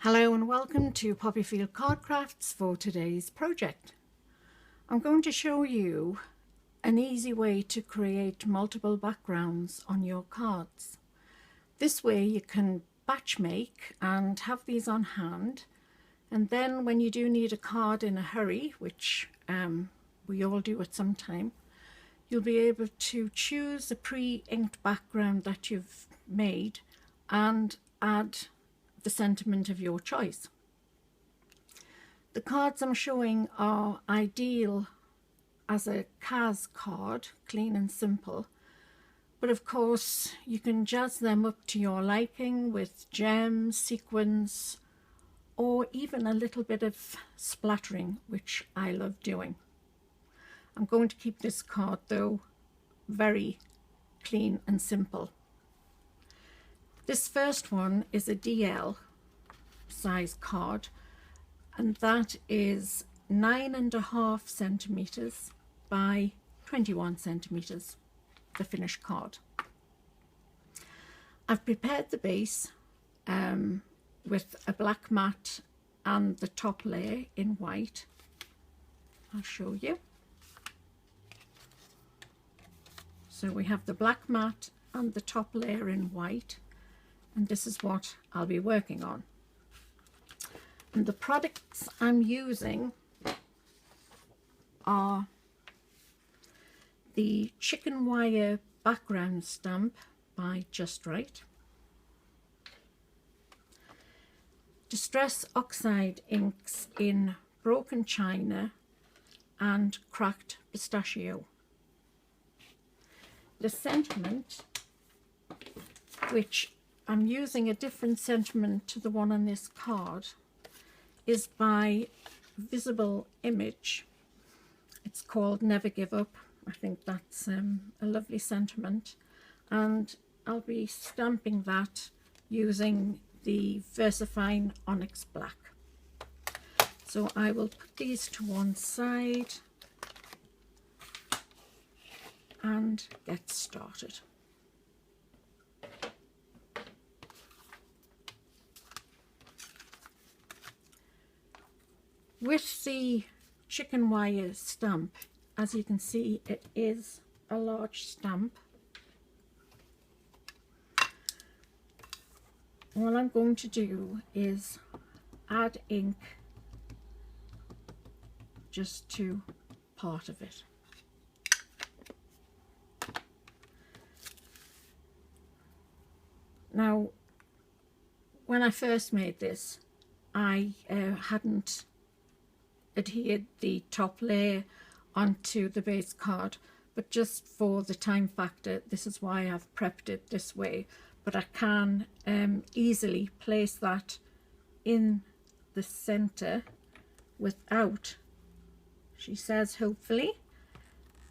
Hello and welcome to Poppyfield Card Crafts for today's project. I'm going to show you an easy way to create multiple backgrounds on your cards. This way you can batch make and have these on hand, and then when you do need a card in a hurry, which we all do at some time, you'll be able to choose a pre-inked background that you've made and add the sentiment of your choice. The cards I'm showing are ideal as a CAS card, clean and simple, but of course you can jazz them up to your liking with gems, sequins, or even a little bit of splattering, which I love doing. I'm going to keep this card though very clean and simple. This first one is a DL size card, and that is 9.5 centimeters by 21 centimeters, the finished card. I've prepared the base with a black mat and the top layer in white. I'll show you. So we have the black mat and the top layer in white, and this is what I'll be working on. And the products I'm using are the chicken wire background stamp by Just Right, Distress Oxide inks in Broken China and Cracked Pistachio. The sentiment, which I'm using a different sentiment to the one on this card, is by Visible Image. It's called Never Give Up. I think that's a lovely sentiment, and I'll be stamping that using the VersaFine Onyx Black. So I will put these to one side and get started. With the chicken wire stamp, as you can see, it is a large stamp. All I'm going to do is add ink just to part of it. Now, when I first made this, I hadn't adhered the top layer onto the base card, but just for the time factor, this is why I've prepped it this way. But I can easily place that in the center without, she says, hopefully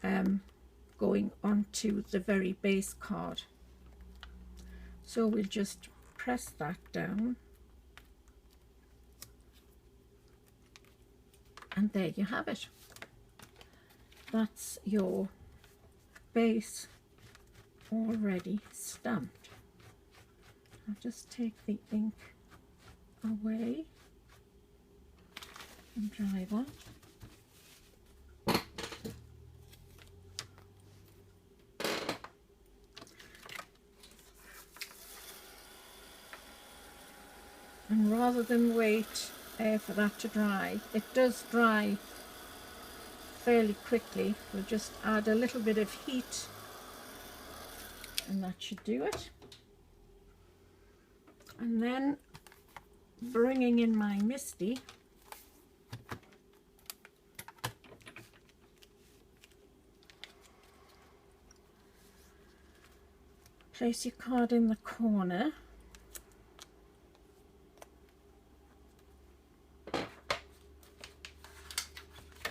going onto the very base card. So we'll just press that down, and there you have it. That's your base already stamped. I'll just take the ink away and dry that. And rather than wait for that to dry, it does dry fairly quickly. We'll just add a little bit of heat and that should do it. And then bringing in my MISTI, place your card in the corner,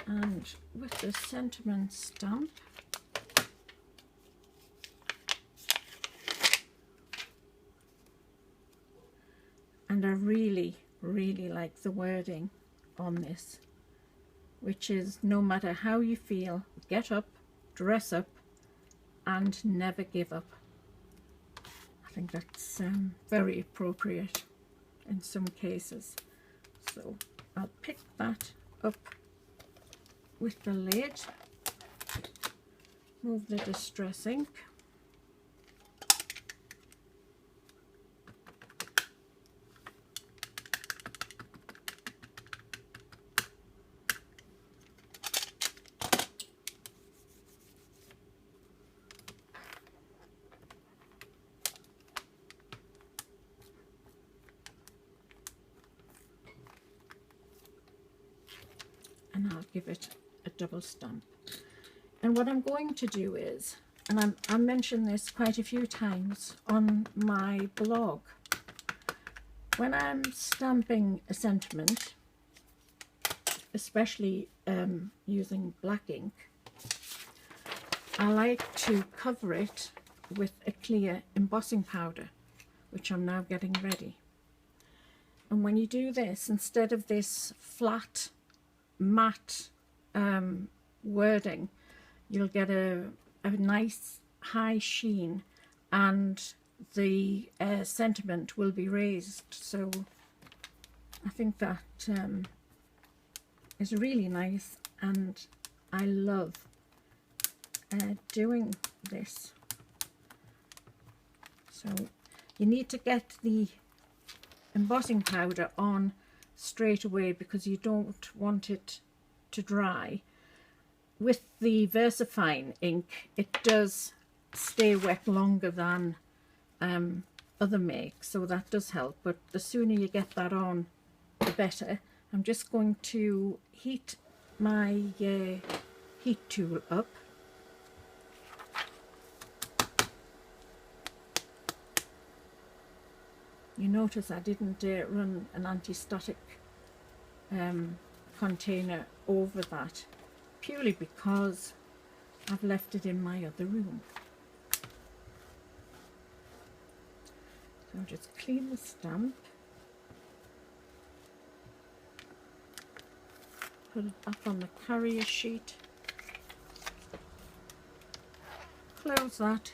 and with the sentiment stamp, and I really like the wording on this, which is no matter how you feel, get up, dress up, and never give up. I think that's very appropriate in some cases. So I'll pick that up with the lid, move the distress ink, and I'll give it a double stamp. And what I'm going to do is, and I mentioned this quite a few times on my blog, when I'm stamping a sentiment, especially using black ink, I like to cover it with a clear embossing powder, which I'm now getting ready. And when you do this, instead of this flat matte wording, you'll get a nice high sheen, and the sentiment will be raised. So I think that is really nice, and I love doing this. So you need to get the embossing powder on straight away because you don't want it to dry. With the VersaFine ink, it does stay wet longer than other makes, so that does help, but the sooner you get that on, the better. I'm just going to heat my heat tool up. You notice I didn't run an anti-static container over that, purely because I've left it in my other room. So I'll just clean the stamp, put it back on the carrier sheet, close that.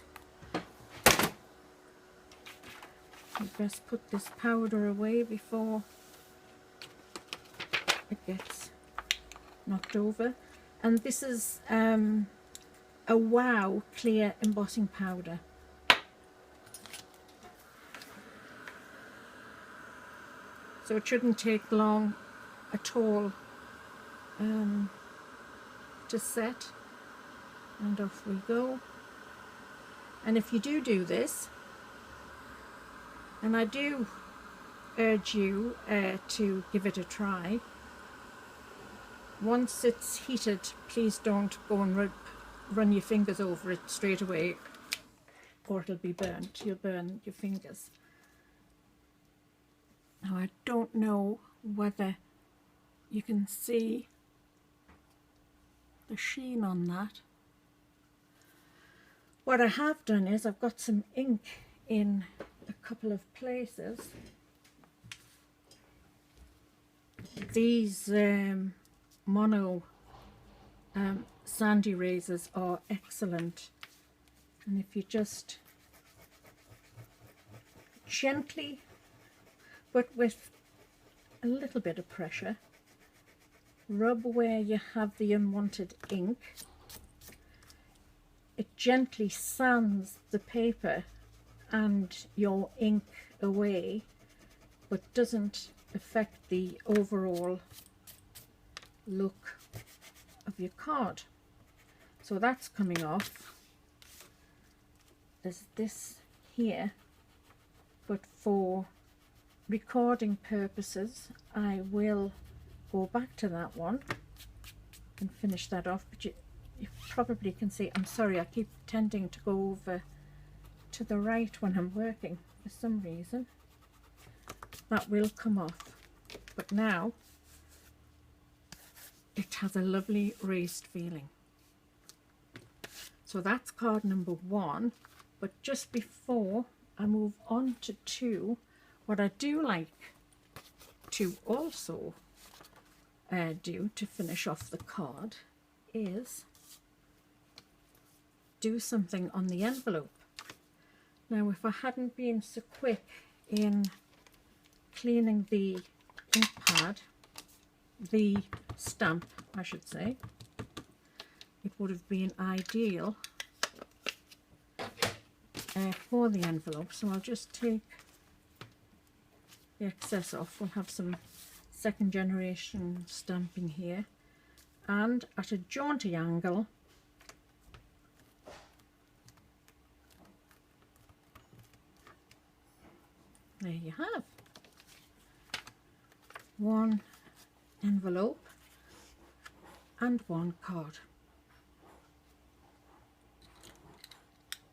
You best put this powder away before it gets knocked over. And this is a Wow clear embossing powder. So it shouldn't take long at all to set. And off we go. And if you do this, and I do urge you to give it a try, once it's heated, please don't go and run your fingers over it straight away, or it'll be burnt. You'll burn your fingers. Now I don't know whether you can see the sheen on that. What I have done is I've got some ink in a couple of places. These mono sand erasers are excellent, and if you just gently, but with a little bit of pressure, rub where you have the unwanted ink, it gently sands the paper and your ink away, but doesn't affect the overall look of your card. So that's coming off. There's this here, but for recording purposes I will go back to that one and finish that off. But you probably can see, I'm sorry, I keep tending to go over to the right when I'm working for some reason. That will come off, but now it has a lovely raised feeling. So that's card number 1. But just before I move on to 2, what I do like to also do to finish off the card is do something on the envelope. Now if I hadn't been so quick in cleaning the ink pad, the stamp I should say, it would have been ideal for the envelope. So I'll just take the excess off. We'll have some second generation stamping here, and at a jaunty angle there you have one envelope and one card.